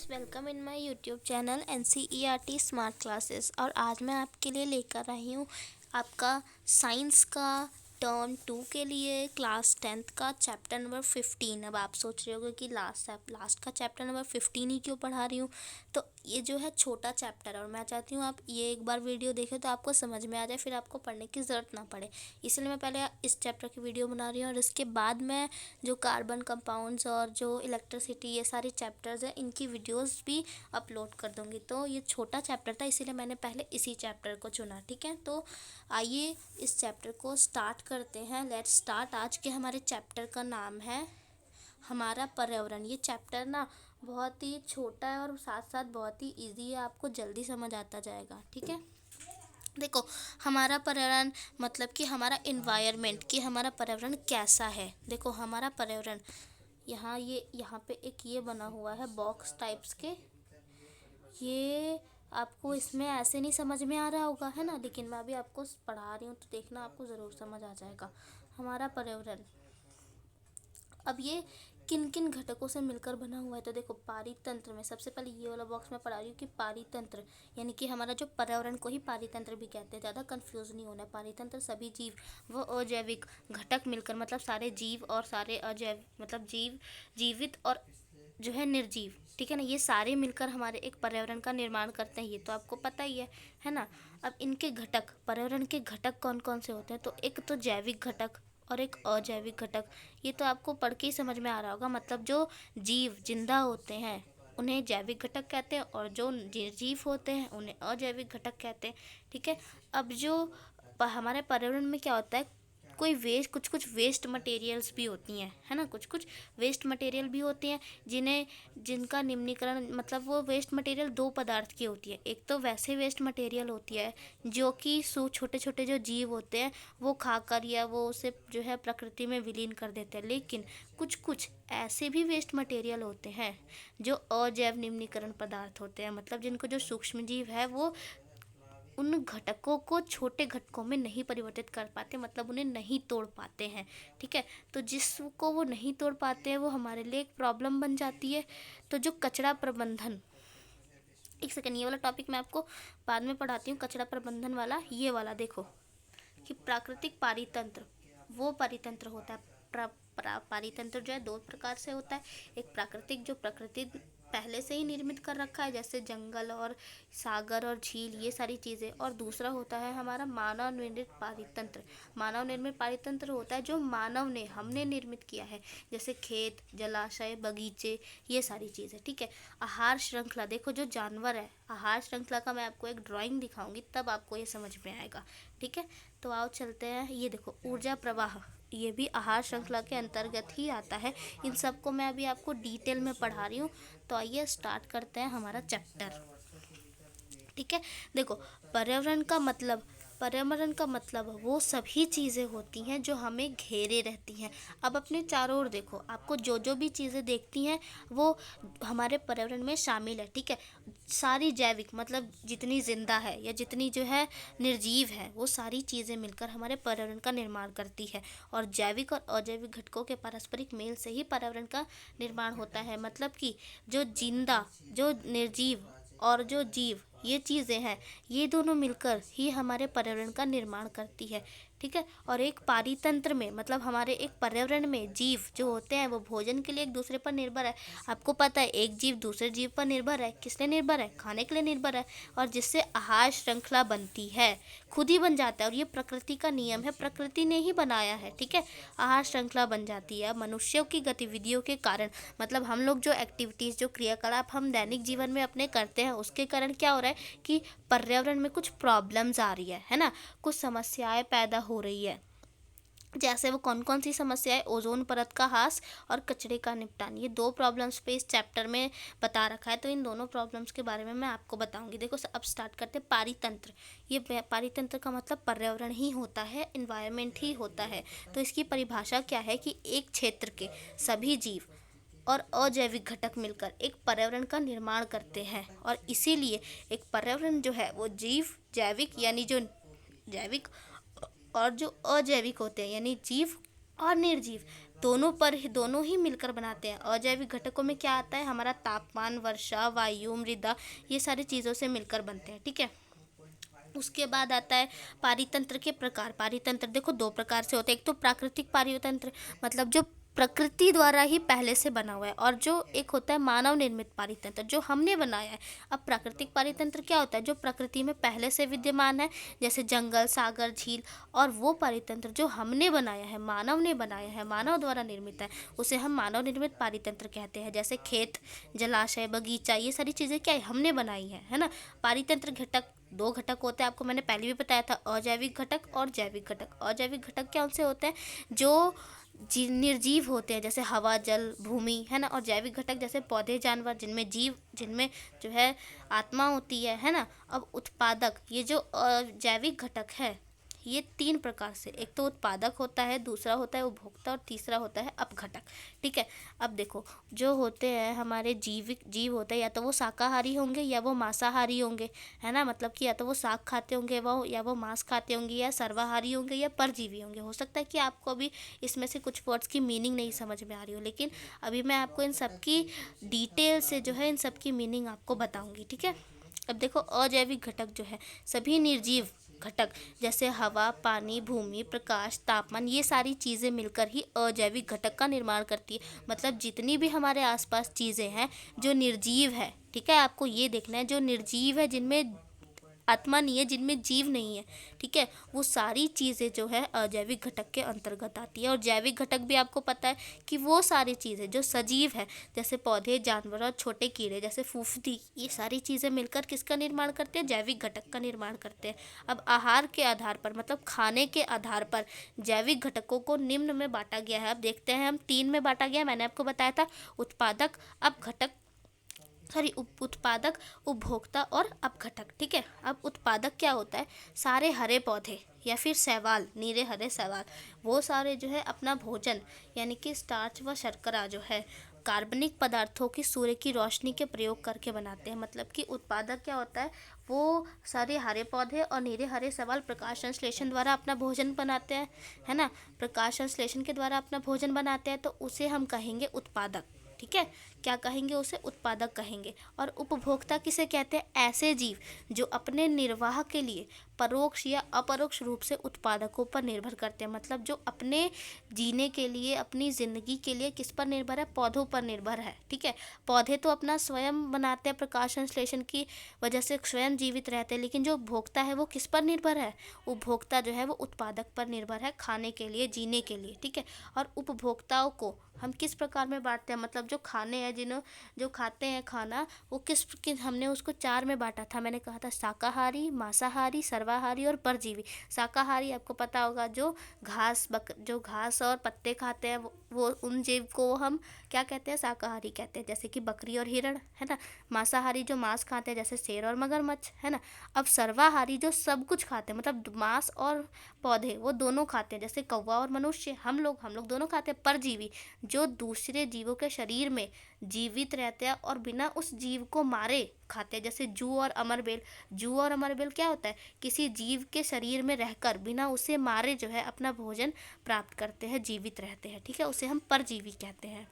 Friends, welcome in my YouTube channel NCERT smart classes. और आज मैं आपके लिए लेकर आई हूँ आपका साइंस का टर्म 2 के लिए क्लास 10th का चैप्टर नंबर 15। अब आप सोच रहे होंगे कि लास्ट का चैप्टर नंबर 15 ही क्यों पढ़ा रही हूँ। तो ये जो है छोटा चैप्टर है और मैं चाहती हूँ आप ये एक बार वीडियो देखें तो आपको समझ में आ जाए, फिर आपको पढ़ने की ज़रूरत ना पड़े। इसलिए मैं पहले इस चैप्टर की वीडियो बना रही हूँ और इसके बाद मैं जो कार्बन कंपाउंड्स और जो इलेक्ट्रिसिटी ये सारे चैप्टर्स हैं इनकी वीडियोस भी अपलोड कर दूँगी। तो ये छोटा चैप्टर था, इसीलिए मैंने पहले इसी चैप्टर को चुना। ठीक है, तो आइए इस चैप्टर को स्टार्ट करते हैं। Let's start. आज के हमारे चैप्टर का नाम है हमारा पर्यावरण। ये चैप्टर ना बहुत ही छोटा है और साथ साथ बहुत ही इजी है, आपको जल्दी समझ आता जाएगा। ठीक है, देखो हमारा पर्यावरण मतलब कि हमारा इन्वायरमेंट, कि हमारा पर्यावरण कैसा है। देखो हमारा पर्यावरण यहाँ पे एक ये बना हुआ है बॉक्स टाइप्स के। ये आपको इसमें ऐसे नहीं समझ में आ रहा होगा, है ना, लेकिन मैं अभी आपको पढ़ा रही हूँ तो देखना आपको ज़रूर समझ आ जाएगा। हमारा पर्यावरण अब ये किन किन घटकों से मिलकर बना हुआ है। तो देखो पारितंत्र में सबसे पहले ये वाला बॉक्स मैं पढ़ा रही हूँ कि पारितंत्र यानी कि हमारा जो पर्यावरण को ही पारितंत्र भी कहते हैं, ज़्यादा कंफ्यूज नहीं होना है। पारितंत्र सभी जीव व अजैविक घटक मिलकर, मतलब सारे जीव और सारे अजैव मतलब जीवित और जो है निर्जीव, ठीक है ना, ये सारे मिलकर हमारे एक पर्यावरण का निर्माण करते हैं। ये तो आपको पता ही है ना। अब इनके घटक, पर्यावरण के घटक कौन कौन से होते हैं, तो एक तो जैविक घटक और एक अजैविक घटक। ये तो आपको पढ़ के ही समझ में आ रहा होगा। मतलब जो जीव जिंदा होते हैं उन्हें जैविक घटक कहते हैं और जो निर्जीव होते हैं उन्हें अजैविक घटक कहते हैं। ठीक है, अब जो हमारे पर्यावरण में क्या होता है, कोई वेस्ट कुछ वेस्ट मटेरियल्स भी होती हैं, है ना, कुछ वेस्ट मटेरियल भी होती हैं जिनका निम्नीकरण, मतलब वो वेस्ट मटेरियल दो पदार्थ की होती है। एक तो वैसे वेस्ट मटेरियल होती है जो कि छोटे छोटे जो जीव होते हैं वो खाकर या वो उसे जो है प्रकृति में विलीन कर देते हैं। लेकिन कुछ ऐसे भी वेस्ट मटेरियल होते हैं जो अजैव निम्नीकरण पदार्थ होते हैं, मतलब जिनको जो सूक्ष्म जीव है वो उन घटकों को छोटे घटकों में नहीं परिवर्तित कर पाते, मतलब उन्हें नहीं तोड़ पाते हैं। ठीक है, तो जिसको वो नहीं तोड़ पाते हैं वो हमारे लिए एक प्रॉब्लम बन जाती है। तो जो कचरा प्रबंधन, एक सेकंड, ये वाला टॉपिक मैं आपको बाद में पढ़ाती हूँ। कचरा प्रबंधन वाला ये वाला देखो कि प्राकृतिक पारितंत्र, वो पारितंत्र होता है। पारितंत्र जो है दो प्रकार से होता है। एक प्राकृतिक, जो प्रकृति पहले से ही निर्मित कर रखा है, जैसे जंगल और सागर और झील, ये सारी चीज़ें। और दूसरा होता है हमारा मानव निर्मित पारितंत्र। मानव निर्मित पारितंत्र होता है जो हमने निर्मित किया है, जैसे खेत, जलाशय, बगीचे, ये सारी चीज़ें। ठीक है, आहार श्रृंखला, देखो जो जानवर है, आहार श्रृंखला का मैं आपको एक ड्राइंग दिखाऊंगी तब आपको ये समझ में आएगा। ठीक है, तो आओ चलते हैं। ये देखो ऊर्जा प्रवाह, ये भी आहार श्रृंखला के अंतर्गत ही आता है। इन सबको मैं अभी आपको डिटेल में पढ़ा रही हूँ। तो आइए स्टार्ट करते हैं हमारा चैप्टर। ठीक है, देखो पर्यावरण का मतलब वो सभी चीज़ें होती हैं जो हमें घेरे रहती हैं। अब अपने चारों ओर देखो, आपको जो जो भी चीज़ें देखती हैं वो हमारे पर्यावरण में शामिल है। ठीक है, सारी जैविक मतलब जितनी जिंदा है या जितनी जो है निर्जीव है, वो सारी चीज़ें मिलकर हमारे पर्यावरण का निर्माण करती है। और जैविक और अजैविक घटकों के पारस्परिक मेल से ही पर्यावरण का निर्माण होता है। मतलब कि जो जिंदा, जो निर्जीव और जो जीव, ये चीज़ें हैं, ये दोनों मिलकर ही हमारे पर्यावरण का निर्माण करती है। ठीक है, और एक पारितंत्र में, मतलब हमारे एक पर्यावरण में जीव जो होते हैं वो भोजन के लिए एक दूसरे पर निर्भर है। आपको पता है एक जीव दूसरे जीव पर निर्भर है, किस लिए निर्भर है, खाने के लिए निर्भर है। और जिससे आहार श्रृंखला बनती है, खुद ही बन जाता है, और ये प्रकृति का नियम है, प्रकृति ने ही बनाया है। ठीक है, आहार श्रृंखला बन जाती है मनुष्यों की गतिविधियों के कारण। मतलब हम लोग जो एक्टिविटीज़, जो क्रियाकलाप हम दैनिक जीवन में अपने करते हैं, उसके कारण क्या हो रहा है कि पर्यावरण में कुछ प्रॉब्लम्स आ रही है ना, कुछ समस्याएं पैदा हो रही है। जैसे वो कौन कौन सी समस्याएं, ओजोन परत का ह्रास और कचरे का निपटान, ये दो प्रॉब्लम्स पे इस चैप्टर में बता रखा है। तो इन दोनों प्रॉब्लम्स के बारे में मैं आपको बताऊंगी। देखो अब स्टार्ट करते हैं पारितंत्र। ये पारितंत्र का मतलब पर्यावरण ही होता है, इन्वायरमेंट ही होता है। तो इसकी परिभाषा क्या है कि एक क्षेत्र के सभी जीव और अजैविक घटक मिलकर एक पर्यावरण का निर्माण करते हैं। और इसीलिए एक पर्यावरण जो है वो जीव, जैविक यानी जो जैविक, और जो अजैविक होते हैं यानी जीव और निर्जीव, दोनों ही मिलकर बनाते हैं। अजैविक घटकों में क्या आता है, हमारा तापमान, वर्षा, वायु, मृदा, ये सारी चीज़ों से मिलकर बनते हैं। ठीक है, उसके बाद आता है पारितंत्र के प्रकार। पारितंत्र देखो दो प्रकार से होते हैं, एक तो प्राकृतिक पारितंत्र मतलब जो प्रकृति द्वारा ही पहले से बना हुआ है, और जो एक होता है मानव निर्मित पारितंत्र जो हमने बनाया है। अब प्राकृतिक पारितंत्र क्या होता है, जो प्रकृति में पहले से विद्यमान है, जैसे जंगल, सागर, झील। और वो पारितंत्र जो हमने बनाया है, मानव ने बनाया है, मानव द्वारा निर्मित है, उसे हम मानव निर्मित पारितंत्र कहते हैं। जैसे खेत, जलाशय, बगीचा, ये सारी चीज़ें क्या है, हमने बनाई है ना। पारितंत्र घटक दो घटक होते हैं, आपको मैंने पहले भी बताया था, अजैविक घटक और जैविक घटक। अजैविक घटक क्या उनसे होते हैं, जो निर्जीव होते हैं, जैसे हवा, जल, भूमि, है ना। और जैविक घटक जैसे पौधे, जानवर, जिनमें जो है आत्मा होती है ना। अब उत्पादक, ये जो जैविक घटक है, ये तीन प्रकार से, एक तो उत्पादक होता है, दूसरा होता है उपभोक्ता, और तीसरा होता है अपघटक। ठीक है, अब देखो जो होते हैं हमारे जीव होते हैं, या तो वो शाकाहारी होंगे या वो मांसाहारी होंगे, है ना। मतलब कि या तो वो शाक खाते होंगे या वो मांस खाते होंगे, या सर्वाहारी होंगे या परजीवी होंगे। हो सकता है कि आपको अभी इसमें से कुछ वर्ड्स की मीनिंग नहीं समझ में आ रही हो, लेकिन अभी मैं आपको इन सब की डिटेल से जो है इन सब की मीनिंग आपको बताऊँगी। ठीक है, अब देखो अजैविक घटक जो है सभी निर्जीव घटक जैसे हवा, पानी, भूमि, प्रकाश, तापमान, ये सारी चीज़ें मिलकर ही अजैविक घटक का निर्माण करती है। मतलब जितनी भी हमारे आसपास चीज़ें हैं जो निर्जीव है, ठीक है, आपको ये देखना है, जो निर्जीव है, जिनमें आत्मा नहीं है, जिनमें जीव नहीं है, ठीक है, वो सारी चीज़ें जो है अजैविक घटक के अंतर्गत आती है। और जैविक घटक भी आपको पता है कि वो सारी चीज़ें जो सजीव है, जैसे पौधे, जानवर और छोटे कीड़े जैसे फूफदी, ये सारी चीज़ें मिलकर किसका निर्माण करते हैं, जैविक घटक का निर्माण करते हैं। अब आहार के आधार पर, मतलब खाने के आधार पर जैविक घटकों को निम्न में बांटा गया है। अब देखते हैं हम, तीन में बांटा गया, मैंने आपको बताया था, उत्पादक, अपघटक, उत्पादक, उपभोक्ता और अपघटक। ठीक है, अब उत्पादक क्या होता है, सारे हरे पौधे या फिर शैवाल, नीरे हरे शैवाल, वो सारे जो है अपना भोजन यानी कि स्टार्च व शर्करा जो है कार्बनिक पदार्थों की सूर्य की रोशनी के प्रयोग करके बनाते हैं। मतलब कि उत्पादक क्या होता है, वो सारे हरे पौधे और नीरे हरे शैवाल प्रकाश संश्लेषण द्वारा अपना भोजन बनाते हैं, है ना। प्रकाश संश्लेषण के द्वारा अपना भोजन बनाते हैं, तो उसे हम कहेंगे उत्पादक। ठीक है, क्या कहेंगे, उसे उत्पादक कहेंगे। और उपभोक्ता किसे कहते हैं, ऐसे जीव जो अपने निर्वाह के लिए परोक्ष या अपरोक्ष रूप से उत्पादकों पर निर्भर करते हैं। मतलब जो अपने जीने के लिए, अपनी ज़िंदगी के लिए किस पर निर्भर है, पौधों पर निर्भर है। ठीक है, पौधे तो अपना स्वयं बनाते हैं, प्रकाश संश्लेषण की वजह से स्वयं जीवित रहते हैं, लेकिन जो उपभोक्ता है वो किस पर निर्भर है, उपभोक्ता जो है वो उत्पादक पर निर्भर है, खाने के लिए, जीने के लिए। ठीक है, और उपभोक्ताओं को हम किस प्रकार में बांटते हैं, मतलब जो खाने हैं, जो खाते हैं खाना, वो हमने उसको चार में बांटा था। मैंने कहा था शाकाहारी, मांसाहारी, सर्वाहारी और परजीवी। शाकाहारी आपको पता होगा, जो घास और पत्ते खाते हैं, वो उन जीव को हम क्या कहते हैं, शाकाहारी कहते हैं, जैसे कि बकरी और हिरण, है ना। मांसाहारी जो मांस खाते हैं, जैसे शेर और मगरमच्छ, है ना। अब सर्वाहारी जो सब कुछ खाते हैं, मतलब मांस और पौधे वो दोनों खाते हैं, जैसे कौवा और मनुष्य, हम लोग दोनों खाते हैं। परजीवी जो दूसरे जीवों के शरीर में जीवित रहते हैं और बिना उस जीव को मारे खाते हैं, जैसे जू और अमरबेल। जू और अमरबेल क्या होता है, किसी जीव के शरीर में रहकर बिना उसे मारे जो है अपना भोजन प्राप्त करते हैं, जीवित रहते हैं। ठीक है, उसे हम परजीवी कहते हैं।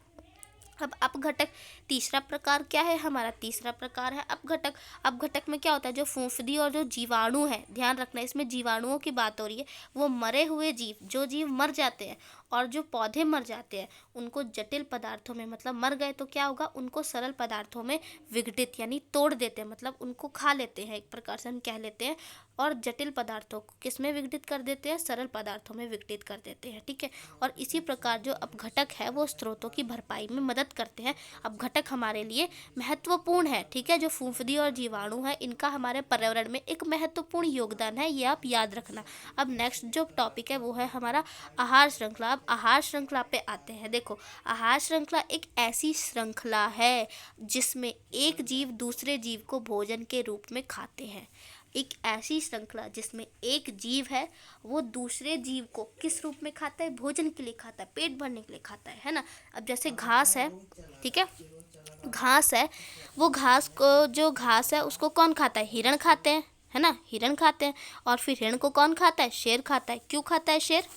अब अपघटक तीसरा प्रकार क्या है हमारा, तीसरा प्रकार है अपघटक। अपघटक में क्या होता है, जो फूफदी और जो जीवाणु है, ध्यान रखना इसमें जीवाणुओं की बात हो रही है, वो मरे हुए जीव, जो जीव मर जाते हैं और जो पौधे मर जाते हैं, उनको जटिल पदार्थों में, मतलब मर गए तो क्या होगा, उनको सरल पदार्थों में विघटित यानी तोड़ देते हैं, मतलब उनको खा लेते हैं, एक प्रकार से हम कह लेते हैं। और जटिल पदार्थों को किस में विघटित कर देते हैं, सरल पदार्थों में विघटित कर देते हैं। ठीक है, और इसी प्रकार जो अपघटक है वो स्रोतों की भरपाई में मदद करते हैं। अपघटक हमारे लिए महत्वपूर्ण है। ठीक है, जो फूफदी और जीवाणु है, इनका हमारे पर्यावरण में एक महत्वपूर्ण योगदान है, ये आप याद रखना। अब नेक्स्ट जो टॉपिक है वो है हमारा आहार श्रृंखला। अब आहार श्रृंखला पे आते हैं। देखो, आहार श्रृंखला एक ऐसी श्रृंखला है जिसमें एक जीव दूसरे जीव को भोजन के रूप में खाते हैं। एक ऐसी श्रृंखला जिसमें एक जीव है वो दूसरे जीव को किस रूप में खाता है, भोजन के लिए खाता है, पेट भरने के लिए खाता है ना। अब जैसे घास है, ठीक है, घास है, वो घास है उसको कौन खाता है, हिरण खाते हैं, है ना, हिरण खाते हैं। और फिर हिरण को कौन खाता है, शेर खाता है। क्यों खाता है शेर,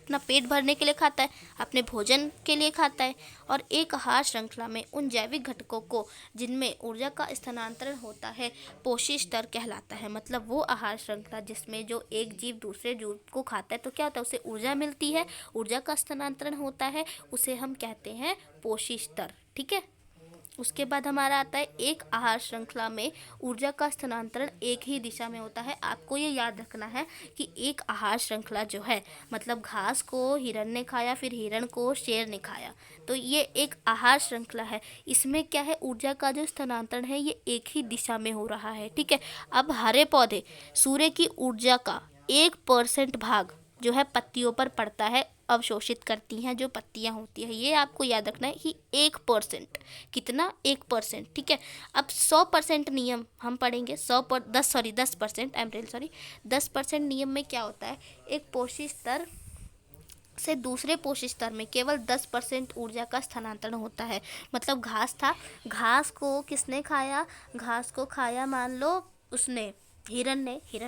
अपना पेट भरने के लिए खाता है, अपने भोजन के लिए खाता है। और एक आहार श्रृंखला में उन जैविक घटकों को जिनमें ऊर्जा का स्थानांतरण होता है पोषक स्तर कहलाता है। मतलब वो आहार श्रृंखला जिसमें जो एक जीव दूसरे जीव को खाता है तो क्या होता है, उसे ऊर्जा मिलती है, ऊर्जा का स्थानांतरण होता है, उसे हम कहते हैं पोषक स्तर। ठीक है। उसके बाद हमारा आता है एक आहार श्रृंखला में ऊर्जा का स्थानांतरण एक ही दिशा में होता है। आपको ये याद रखना है कि एक आहार श्रृंखला जो है, मतलब घास को हिरण ने खाया, फिर हिरण को शेर ने खाया, तो ये एक आहार श्रृंखला है। इसमें क्या है, ऊर्जा का जो स्थानांतरण है ये एक ही दिशा में हो रहा है। ठीक है। अब हरे पौधे सूर्य की ऊर्जा का 1% भाग जो है पत्तियों पर पड़ता है, अवशोषित करती हैं जो पत्तियां होती है। ये आपको याद रखना है कि 1%, कितना, 1%। ठीक है। अब 100% नियम हम पढ़ेंगे। 10% 10% नियम में क्या होता है, एक पोषक स्तर से दूसरे पोषक स्तर में केवल 10% ऊर्जा का स्थानांतरण होता है। मतलब घास था, घास को किसने खाया, घास को खाया मान लो उसने, हिरण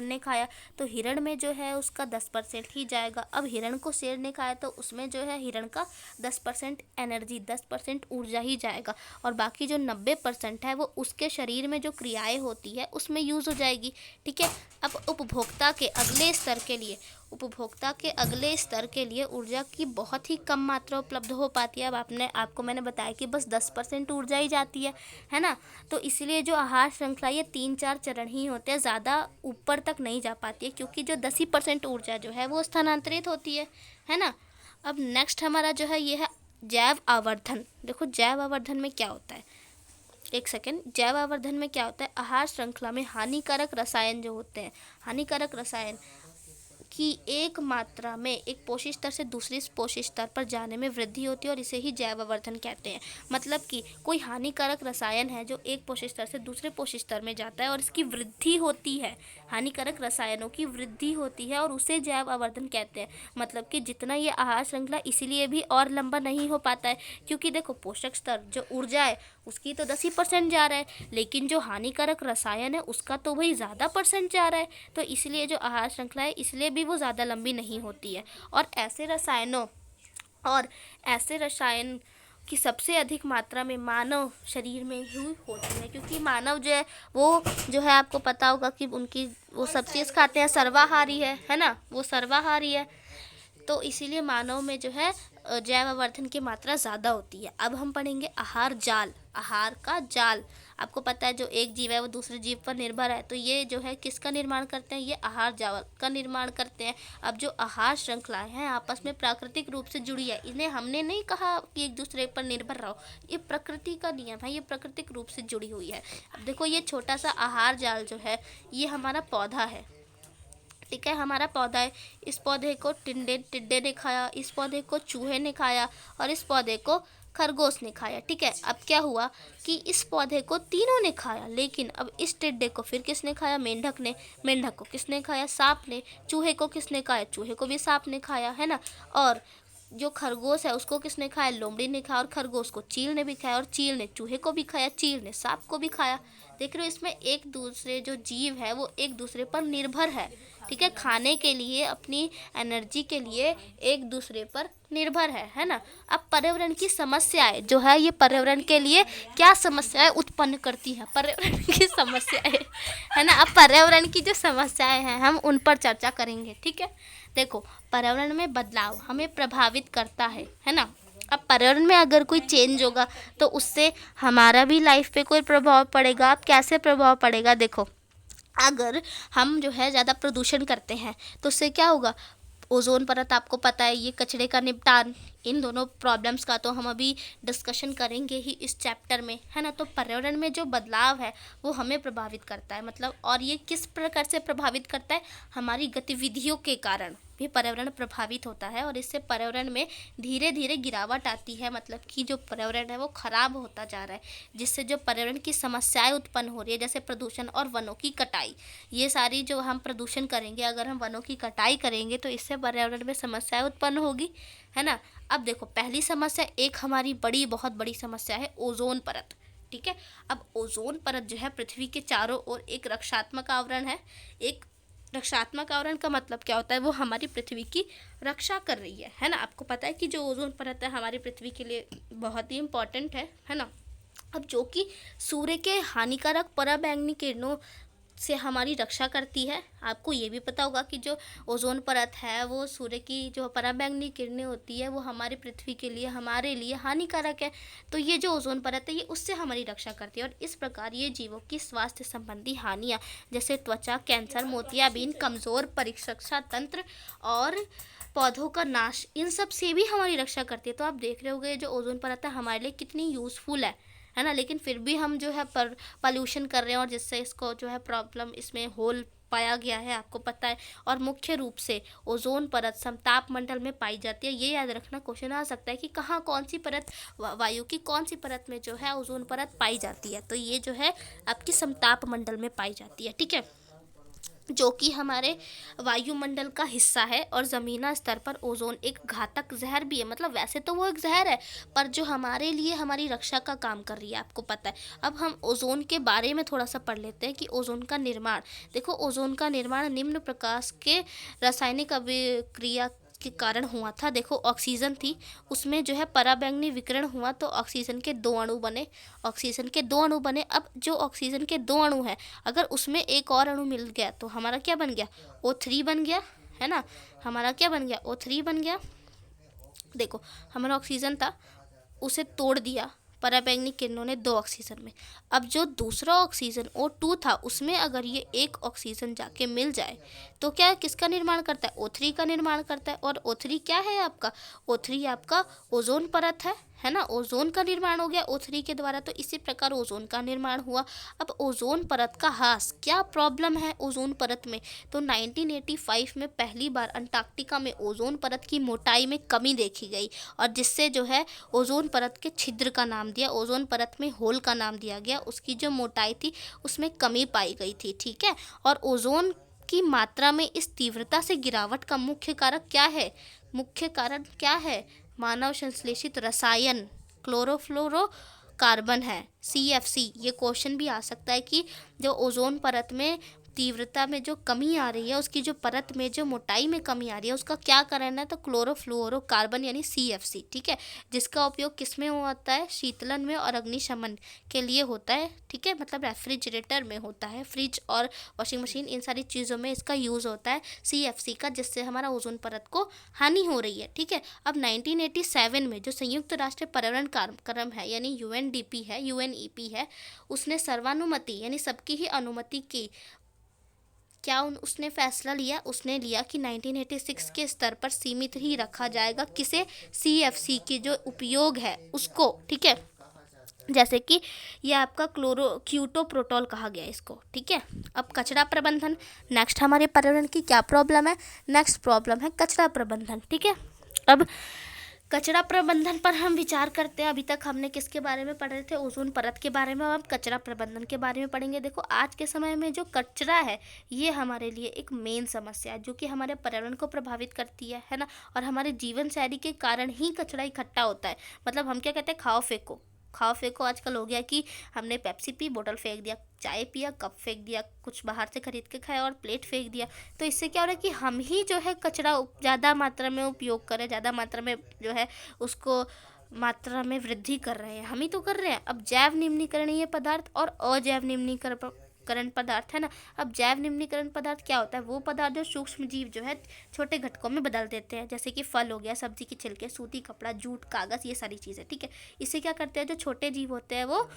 ने खाया, तो हिरण में जो है उसका 10% ही जाएगा। अब हिरण को शेर ने खाया तो उसमें जो है हिरण का 10% एनर्जी, 10% ऊर्जा ही जाएगा, और बाकी जो 90% है वो उसके शरीर में जो क्रियाएं होती है उसमें यूज़ हो जाएगी। ठीक है। अब उपभोक्ता के अगले स्तर के लिए ऊर्जा की बहुत ही कम मात्रा उपलब्ध हो पाती है। अब आपको मैंने बताया कि बस 10% ऊर्जा ही जाती है ना। तो इसलिए जो आहार श्रृंखला ये 3-4 चरण ही होते हैं, ज़्यादा ऊपर तक नहीं जा पाती है, क्योंकि जो 10% ऊर्जा जो है वो स्थानांतरित होती है ना। अब नेक्स्ट हमारा जो है ये है जैव आवर्धन। देखो जैव आवर्धन में क्या होता है, एक सेकेंड। जैव आवर्धन में क्या होता है, आहार श्रृंखला में हानिकारक रसायन जो होते हैं, हानिकारक रसायन की एक मात्रा में एक पोषक स्तर से दूसरे पोषक स्तर पर जाने में वृद्धि होती है, और इसे ही जैव आवर्धन कहते हैं। मतलब कि कोई हानिकारक रसायन है जो एक पोषक स्तर से दूसरे पोषक स्तर में जाता है और इसकी वृद्धि होती है, हानिकारक रसायनों की वृद्धि होती है, और उसे जैव आवर्धन कहते हैं। मतलब कि जितना ये आहार श्रृंखला इसीलिए भी और लंबा नहीं हो पाता है, क्योंकि देखो पोषक स्तर जो ऊर्जा है उसकी तो 10% जा रहा है, लेकिन जो हानिकारक रसायन है उसका तो वही ज़्यादा % जा रहा है। तो इसलिए जो आहार श्रृंखला है इसलिए भी वो ज़्यादा लंबी नहीं होती है। और ऐसे रसायन की सबसे अधिक मात्रा में मानव शरीर में ही होती है, क्योंकि मानव जो है वो जो है आपको पता होगा कि उनकी वो सब चीज़ खाते हैं, सर्वाहारी है ना, वो सर्वाहारी है, तो इसीलिए मानव में जो है जैव आवर्धन की मात्रा ज़्यादा होती है। अब हम पढ़ेंगे आहार जाल। आहार का जाल, आपको पता है जो एक जीव है वो दूसरे जीव पर निर्भर है, तो ये जो है किसका निर्माण करते हैं, ये आहार जाल का निर्माण करते हैं। अब जो आहार श्रृंखलाएं हैं आपस में प्राकृतिक रूप से जुड़ी है, इन्हें हमने नहीं कहा कि एक दूसरे पर निर्भर रहो, ये प्रकृति का नियम है, ये प्राकृतिक रूप से जुड़ी हुई है। अब देखो ये छोटा सा आहार जाल जो है ये हमारा पौधा है। ठीक है, हमारा पौधा है, इस पौधे को टिड्डे ने खाया, इस पौधे को चूहे ने खाया, और इस पौधे को खरगोश ने खाया। ठीक है। अब क्या हुआ कि इस पौधे को तीनों ने खाया, लेकिन अब इस टिड्डे को फिर किसने खाया, मेंढक ने, मेंढक को किसने खाया, सांप ने, चूहे को किसने खाया, चूहे को भी सांप ने खाया, है ना। और जो खरगोश है उसको किसने खाया, लोमड़ी ने खाया, और खरगोश को चील ने भी खाया, और चील ने चूहे को भी खाया, चील ने सांप को भी खाया। देख रहे हो, इसमें एक दूसरे जो जीव है वो एक दूसरे पर निर्भर है। ठीक है, खाने के लिए, अपनी एनर्जी के लिए एक दूसरे पर निर्भर है ना। अब पर्यावरण की समस्याएं जो है ये पर्यावरण के लिए क्या समस्याएं उत्पन्न करती हैं, पर्यावरण की समस्याएं, है ना। अब पर्यावरण की जो समस्याएं हैं हम उन पर चर्चा करेंगे। ठीक है। देखो पर्यावरण में बदलाव हमें प्रभावित करता है ना। अब पर्यावरण में अगर कोई चेंज होगा तो उससे हमारा भी लाइफ पे कोई प्रभाव पड़ेगा। अब कैसे प्रभाव पड़ेगा, देखो अगर हम जो है ज़्यादा प्रदूषण करते हैं तो उससे क्या होगा, ओजोन परत आपको पता है, ये कचरे का निपटान, इन दोनों प्रॉब्लम्स का तो हम अभी डिस्कशन करेंगे ही इस चैप्टर में, है ना। तो पर्यावरण में जो बदलाव है वो हमें प्रभावित करता है, मतलब, और ये किस प्रकार से प्रभावित करता है, हमारी गतिविधियों के कारण भी पर्यावरण प्रभावित होता है, और इससे पर्यावरण में धीरे धीरे गिरावट आती है। मतलब कि जो पर्यावरण है वो खराब होता जा रहा है, जिससे जो पर्यावरण की समस्याएं उत्पन्न हो रही है, जैसे प्रदूषण और वनों की कटाई, ये सारी जो हम प्रदूषण करेंगे, अगर हम वनों की कटाई करेंगे तो इससे पर्यावरण में समस्याएं उत्पन्न होगी, है ना। अब देखो पहली समस्या, एक हमारी बहुत बड़ी समस्या है ओजोन परत। ठीक है। अब ओजोन परत जो है पृथ्वी के चारों ओर एक रक्षात्मक आवरण है, एक रक्षात्मक आवरण का मतलब क्या होता है, वो हमारी पृथ्वी की रक्षा कर रही है ना। आपको पता है कि जो ओजोन परत है हमारी पृथ्वी के लिए बहुत ही इम्पॉर्टेंट है ना। अब जो कि सूर्य के हानिकारक पराबैंगनी किरणों से हमारी रक्षा करती है। आपको ये भी पता होगा कि जो ओजोन परत है वो सूर्य की जो पराबैंगनी किरणें होती है वो हमारी पृथ्वी के लिए, हमारे लिए हानिकारक है। तो ये जो ओजोन परत है ये उससे हमारी रक्षा करती है और इस प्रकार ये जीवों की स्वास्थ्य संबंधी हानियाँ जैसे त्वचा कैंसर, मोतियाबिंद, कमज़ोर परिरक्षा तंत्र और पौधों का नाश, इन सब से भी हमारी रक्षा करती है। तो आप देख रहे होंगे जो ओजोन परत है हमारे लिए कितनी यूज़फुल है ना। लेकिन फिर भी हम जो है पॉल्यूशन कर रहे हैं और जिससे इसको जो है प्रॉब्लम इसमें होल पाया गया है, आपको पता है। और मुख्य रूप से ओजोन परत समताप मंडल में पाई जाती है। ये याद रखना, क्वेश्चन आ सकता है कि कहाँ कौन सी परत, वायु की कौन सी परत में जो है ओजोन परत पाई जाती है। तो ये जो है आपकी समताप मंडल में पाई जाती है, ठीक है, जो कि हमारे वायुमंडल का हिस्सा है। और ज़मीना स्तर पर ओजोन एक घातक जहर भी है। मतलब वैसे तो वो एक जहर है पर जो हमारे लिए हमारी रक्षा का काम कर रही है, आपको पता है। अब हम ओजोन के बारे में थोड़ा सा पढ़ लेते हैं कि ओजोन का निर्माण। देखो, ओजोन का निर्माण निम्न प्रकाश के रासायनिक अभिक्रिया के कारण हुआ था। देखो, ऑक्सीजन थी, उसमें जो है पराबैंगनी विकिरण हुआ तो ऑक्सीजन के 2 अणु बने। ऑक्सीजन के 2 अणु बने। अब जो ऑक्सीजन के 2 अणु हैं, अगर उसमें एक और अणु मिल गया तो हमारा क्या बन गया, O3 बन गया, है ना। हमारा क्या बन गया, O3 बन गया। देखो, हमारा ऑक्सीजन था, उसे तोड़ दिया पराबैंगनी किरणों ने 2 ऑक्सीजन में। अब जो दूसरा ऑक्सीजन O2 था उसमें अगर ये एक ऑक्सीजन जाके मिल जाए तो क्या किसका निर्माण करता है, O3 का निर्माण करता है। और O3 क्या है आपका, O3 आपका ओजोन परत है ना। ओजोन का निर्माण हो गया O3 के द्वारा। तो इसी प्रकार ओजोन का निर्माण हुआ। अब ओजोन परत का ह्रास, क्या प्रॉब्लम है ओजोन परत में, तो 1985 में पहली बार अंटार्कटिका में ओजोन परत की मोटाई में कमी देखी गई और जिससे जो है ओजोन परत के छिद्र का नाम दिया, ओजोन परत में होल का नाम दिया गया। उसकी जो मोटाई थी उसमें कमी पाई गई थी, ठीक है। और ओजोन की मात्रा में इस तीव्रता से गिरावट का मुख्य कारक क्या है, मुख्य कारण क्या है, मानव संश्लेषित रसायन क्लोरोफ्लोरोकार्बन है, CFC। ये क्वेश्चन भी आ सकता है कि जो ओजोन परत में तीव्रता में जो कमी आ रही है, उसकी जो परत में जो मोटाई में कमी आ रही है, उसका क्या कारण है, तो क्लोरोफ्लोरोकार्बन यानी CFC, ठीक है। जिसका उपयोग किस में होता है, शीतलन में और अग्निशमन के लिए होता है, ठीक है। मतलब रेफ्रिजरेटर में होता है, फ्रिज और वॉशिंग मशीन, इन सारी चीज़ों में इसका यूज़ होता है CFC का, जिससे हमारा ओजोन परत को हानि हो रही है, ठीक है। अब 1987 में जो संयुक्त राष्ट्र पर्यावरण कार्यक्रम है यानी UNDP है, UNEP है, उसने सर्वानुमति यानी सबकी ही अनुमति की। क्या उसने फैसला लिया, उसने लिया कि 1986 के स्तर पर सीमित ही रखा जाएगा किसे, CFC की जो उपयोग है उसको, ठीक है। जैसे कि ये आपका क्योटो प्रोटोकॉल कहा गया इसको, ठीक है। अब कचरा प्रबंधन, नेक्स्ट हमारे पर्यावरण की क्या प्रॉब्लम है, नेक्स्ट प्रॉब्लम है कचरा प्रबंधन, ठीक है। अब कचरा प्रबंधन पर हम विचार करते हैं। अभी तक हमने किसके बारे में पढ़ रहे थे, ओजोन परत के बारे में। अब कचरा प्रबंधन के बारे में पढ़ेंगे। देखो, आज के समय में जो कचरा है ये हमारे लिए एक मेन समस्या है जो कि हमारे पर्यावरण को प्रभावित करती है ना। और हमारे जीवन शैली के कारण ही कचरा इकट्ठा होता है। मतलब हम क्या कहते हैं, खाओ फेंको, खाओ फेंको आजकल हो गया कि हमने पेप्सी पी, बोतल फेंक दिया, चाय पिया, कप फेंक दिया, कुछ बाहर से खरीद के खाया और प्लेट फेंक दिया। तो इससे क्या हो रहा है कि हम ही जो है कचरा ज़्यादा मात्रा में उपयोग करें, ज़्यादा मात्रा में जो है उसको मात्रा में वृद्धि कर रहे हैं, हम ही तो कर रहे हैं। अब जैव निम्नीकरणीय पदार्थ और अजैव निम्नीकरण पदार्थ है ना। अब जैव निम्नीकरण पदार्थ क्या होता है, वो पदार्थ जो सूक्ष्म जीव जो है छोटे घटकों में बदल देते हैं, जैसे कि फल हो गया, सब्जी के छिलके, सूती कपड़ा, जूट, कागज़, ये सारी चीज़ें, ठीक है। इससे क्या करते हैं, जो छोटे जीव होते हैं वो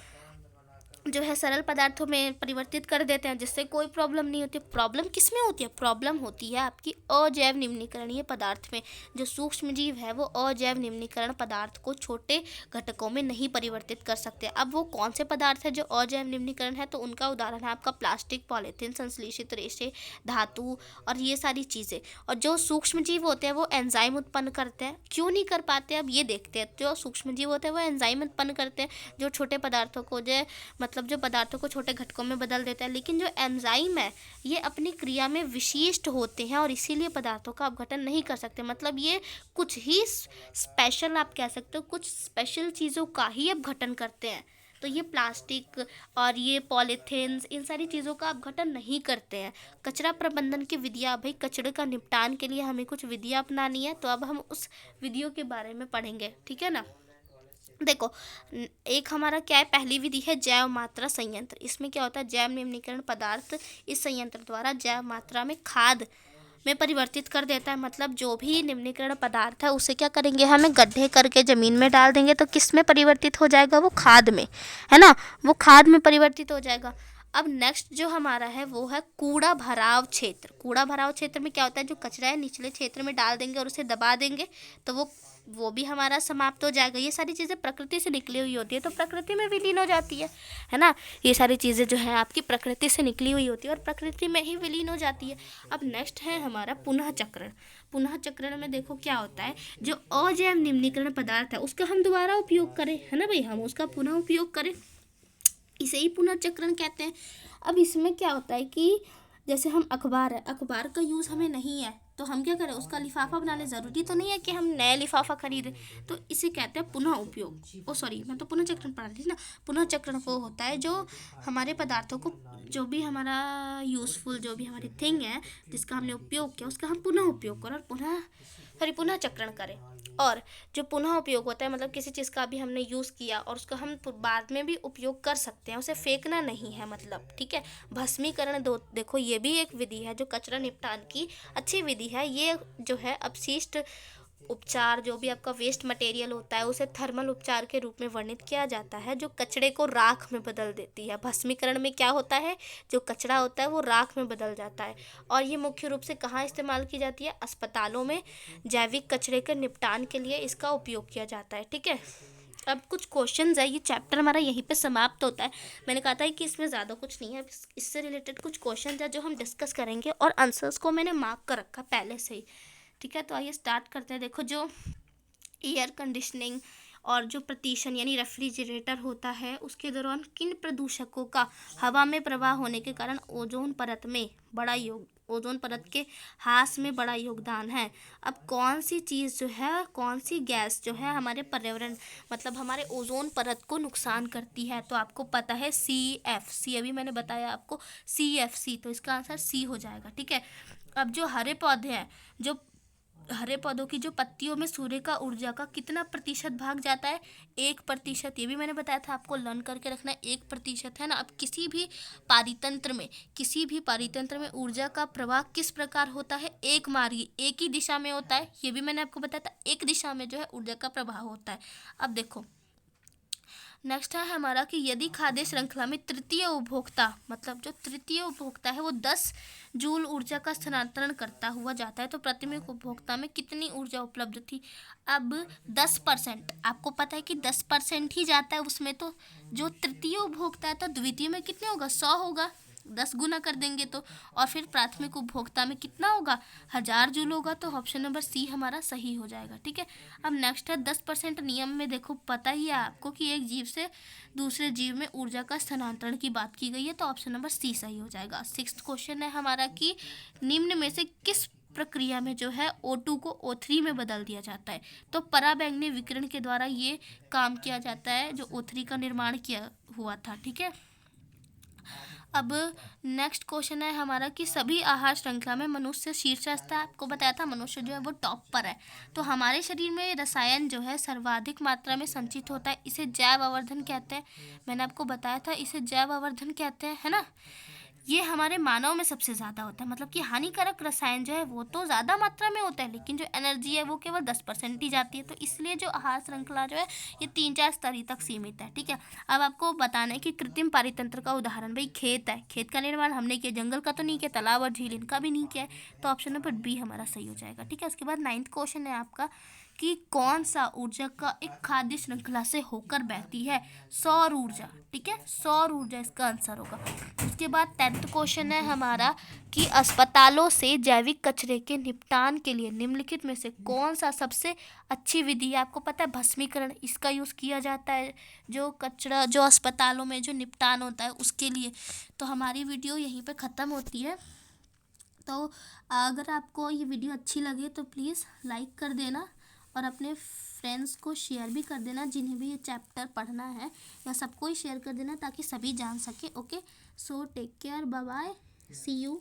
जो है सरल पदार्थों में परिवर्तित कर देते हैं, जिससे कोई प्रॉब्लम नहीं होती। प्रॉब्लम किस में होती है, प्रॉब्लम होती है आपकी अजैव निम्नीकरणीय पदार्थ में। जो सूक्ष्म जीव है वो अजैव निम्नीकरण पदार्थ को छोटे घटकों में नहीं परिवर्तित कर सकते। अब वो कौन से पदार्थ है जो अजैव निम्नीकरण है, तो उनका उदाहरण है आपका प्लास्टिक, पॉलीथीन, संश्लेषित रेशे, धातु और ये सारी चीज़ें। और जो सूक्ष्म जीव होते हैं वो एंजाइम उत्पन्न करते हैं। क्यों नहीं कर पाते, अब ये देखते हैं। जो सूक्ष्म जीव होते हैं वो एंजाइम उत्पन्न करते हैं जो छोटे पदार्थों को मतलब जो पदार्थों को छोटे घटकों में बदल देता है। लेकिन जो एंजाइम है ये अपनी क्रिया में विशिष्ट होते हैं और इसीलिए पदार्थों का अपघटन नहीं कर सकते। मतलब ये कुछ ही स्पेशल, आप कह सकते हो कुछ स्पेशल चीज़ों का ही अपघटन करते हैं। तो ये प्लास्टिक और ये पॉलीथीन्स, इन सारी चीज़ों का अपघटन नहीं करते हैं। कचरा प्रबंधन की विधियाँ, भाई कचरे का निपटान के लिए हमें कुछ विधियाँ अपनानी है, तो अब हम उस विधियों के बारे में पढ़ेंगे, ठीक है ना। देखो, एक हमारा क्या है, पहली विधि है जैव मात्रा संयंत्र। इसमें क्या होता है, जैव निम्नीकरण पदार्थ इस संयंत्र द्वारा जैव मात्रा में खाद में परिवर्तित कर देता है। मतलब जो भी निम्नीकरण पदार्थ है उसे क्या करेंगे, हमें गड्ढे करके ज़मीन में डाल देंगे तो किस में परिवर्तित हो जाएगा, वो खाद में, है ना, वो खाद में परिवर्तित हो जाएगा। अब नेक्स्ट जो हमारा है वो है कूड़ा भराव क्षेत्र। कूड़ा भराव क्षेत्र में क्या होता है, जो कचरा है निचले क्षेत्र में डाल देंगे और उसे दबा देंगे तो वो भी हमारा समाप्त हो जाएगा। ये सारी चीज़ें प्रकृति से निकली हुई होती है तो प्रकृति में विलीन हो जाती है ना। ये सारी चीज़ें जो है आपकी प्रकृति से निकली हुई होती है और प्रकृति में ही विलीन हो जाती है। अब नेक्स्ट है हमारा पुनः चक्रण। पुनः चक्रण में देखो क्या होता है, जो अजैव निम्नीकरण पदार्थ है उसका हम दोबारा उपयोग करें, है ना भाई, हम उसका पुनः उपयोग करें, इसे ही पुनर्चक्रण कहते हैं। अब इसमें क्या होता है कि जैसे हम अखबार है, अखबार का यूज़ हमें नहीं है तो हम क्या करें, उसका लिफाफा बनाने, ज़रूरी तो नहीं है कि हम नया लिफाफा खरीदें, तो इसे कहते हैं पुनः उपयोग। सॉरी, मैं तो पुनर्चक्रण पढ़ा रही थी ना। पुनर्चक्रण वो होता है जो हमारे पदार्थों को, जो भी हमारा यूज़फुल, जो भी हमारी थिंग है जिसका हमने उपयोग किया उसका हम पुनः उपयोग करें और पुनः चक्रण करें। और जो पुनः उपयोग होता है, मतलब किसी चीज़ का भी हमने यूज़ किया और उसका हम बाद में भी उपयोग कर सकते हैं, उसे फेंकना नहीं है, मतलब, ठीक है। भस्मीकरण देखो ये भी एक विधि है जो कचरा निपटान की अच्छी विधि है। ये जो है अपशिष्ट उपचार, जो भी आपका वेस्ट मटेरियल होता है उसे थर्मल उपचार के रूप में वर्णित किया जाता है, जो कचरे को राख में बदल देती है। भस्मीकरण में क्या होता है, जो कचरा होता है वो राख में बदल जाता है। और ये मुख्य रूप से कहाँ इस्तेमाल की जाती है, अस्पतालों में जैविक कचरे के निपटान के लिए इसका उपयोग किया जाता है, ठीक है। अब कुछ क्वेश्चंस है, ये चैप्टर हमारा यहीं पे समाप्त होता है। मैंने कहा था कि इसमें ज़्यादा कुछ नहीं है, इससे रिलेटेड कुछ क्वेश्चंस है जो हम डिस्कस करेंगे और आंसर्स को मैंने मार्क कर रखा पहले से ही, ठीक है। तो आइए स्टार्ट करते हैं। देखो, जो एयर कंडीशनिंग और जो प्रदूषण यानी रेफ्रिजरेटर होता है उसके दौरान किन प्रदूषकों का हवा में प्रवाह होने के कारण ओजोन परत के ह्रास में बड़ा योगदान है। अब कौन सी चीज़ जो है, कौन सी गैस जो है हमारे पर्यावरण, मतलब हमारे ओजोन परत को नुकसान करती है, तो आपको पता है CFC, अभी मैंने बताया आपको CFC, तो इसका आंसर C हो जाएगा, ठीक है। अब जो हरे पौधे हैं, जो हरे पौधों की जो पत्तियों में सूर्य का ऊर्जा का कितना प्रतिशत भाग जाता है, 1%। ये भी मैंने बताया था आपको, लर्न करके रखना, 1% है ना। अब किसी भी पारितंत्र में ऊर्जा का प्रवाह किस प्रकार होता है, एक ही दिशा में होता है। ये भी मैंने आपको बताया था, एक दिशा में जो है ऊर्जा का प्रवाह होता है। अब देखो नेक्स्ट है हमारा कि यदि खाद्य श्रृंखला में तृतीय उपभोक्ता, मतलब जो तृतीय उपभोक्ता है वो 10 जूल ऊर्जा का स्थानांतरण करता हुआ जाता है तो प्राथमिक उपभोक्ता में कितनी ऊर्जा उपलब्ध थी। अब 10%, आपको पता है कि 10% ही जाता है उसमें, तो जो तृतीय उपभोक्ता है तो द्वितीय में कितने होगा, 100 होगा, 10 गुना कर देंगे तो। और फिर प्राथमिक उपभोक्ता में कितना होगा, 1000 जूल होगा, तो ऑप्शन नंबर C हमारा सही हो जाएगा, ठीक है। अब नेक्स्ट है 10% नियम में देखो पता ही है आपको कि एक जीव से दूसरे जीव में ऊर्जा का स्थानांतरण की बात की गई है, तो ऑप्शन नंबर C सही हो जाएगा। 6th क्वेश्चन है हमारा कि निम्न में से किस प्रक्रिया में जो है O2 को O3 में बदल दिया जाता है, तो पराबैंगनी विकिरण के द्वारा ये काम किया जाता है, जो O3 का निर्माण किया हुआ था, ठीक है। अब नेक्स्ट क्वेश्चन है हमारा कि सभी आहार श्रृंखला में मनुष्य शीर्षस्थ है। आपको बताया था मनुष्य जो है वो टॉप पर है, तो हमारे शरीर में रसायन जो है सर्वाधिक मात्रा में संचित होता है, इसे जैव आवर्धन कहते हैं। मैंने आपको बताया था इसे जैव आवर्धन कहते हैं, है ना। ये हमारे मानव में सबसे ज़्यादा होता है, मतलब कि हानिकारक रसायन जो है वो तो ज़्यादा मात्रा में होता है लेकिन जो एनर्जी है वो केवल 10% ही जाती है, तो इसलिए जो आहार श्रृंखला जो है ये 3-4 स्तर ही तक सीमित है, ठीक है। अब आपको बताना है कि कृत्रिम पारितंत्र का उदाहरण, भाई खेत है, खेत का निर्माण हमने किया, जंगल का तो नहीं किया, तालाब और झील इनका भी नहीं किया है, तो ऑप्शन नंबर B हमारा सही हो जाएगा, ठीक है। उसके बाद 9th क्वेश्चन है आपका कि कौन सा ऊर्जा का एक खाद्य श्रृंखला से होकर बहती है, सौर ऊर्जा, ठीक है, सौर ऊर्जा इसका आंसर होगा। उसके बाद 10th क्वेश्चन है हमारा कि अस्पतालों से जैविक कचरे के निपटान के लिए निम्नलिखित में से कौन सा सबसे अच्छी विधि है। आपको पता है भस्मीकरण, इसका यूज़ किया जाता है जो कचरा जो अस्पतालों में जो निपटान होता है उसके लिए। तो हमारी वीडियो यहीं पे ख़त्म होती है, तो अगर आपको ये वीडियो अच्छी लगे तो प्लीज़ लाइक कर देना और अपने फ्रेंड्स को शेयर भी कर देना जिन्हें भी ये चैप्टर पढ़ना है, या सबको ही शेयर कर देना ताकि सभी जान सके। Okay, so take care, bye bye, see you.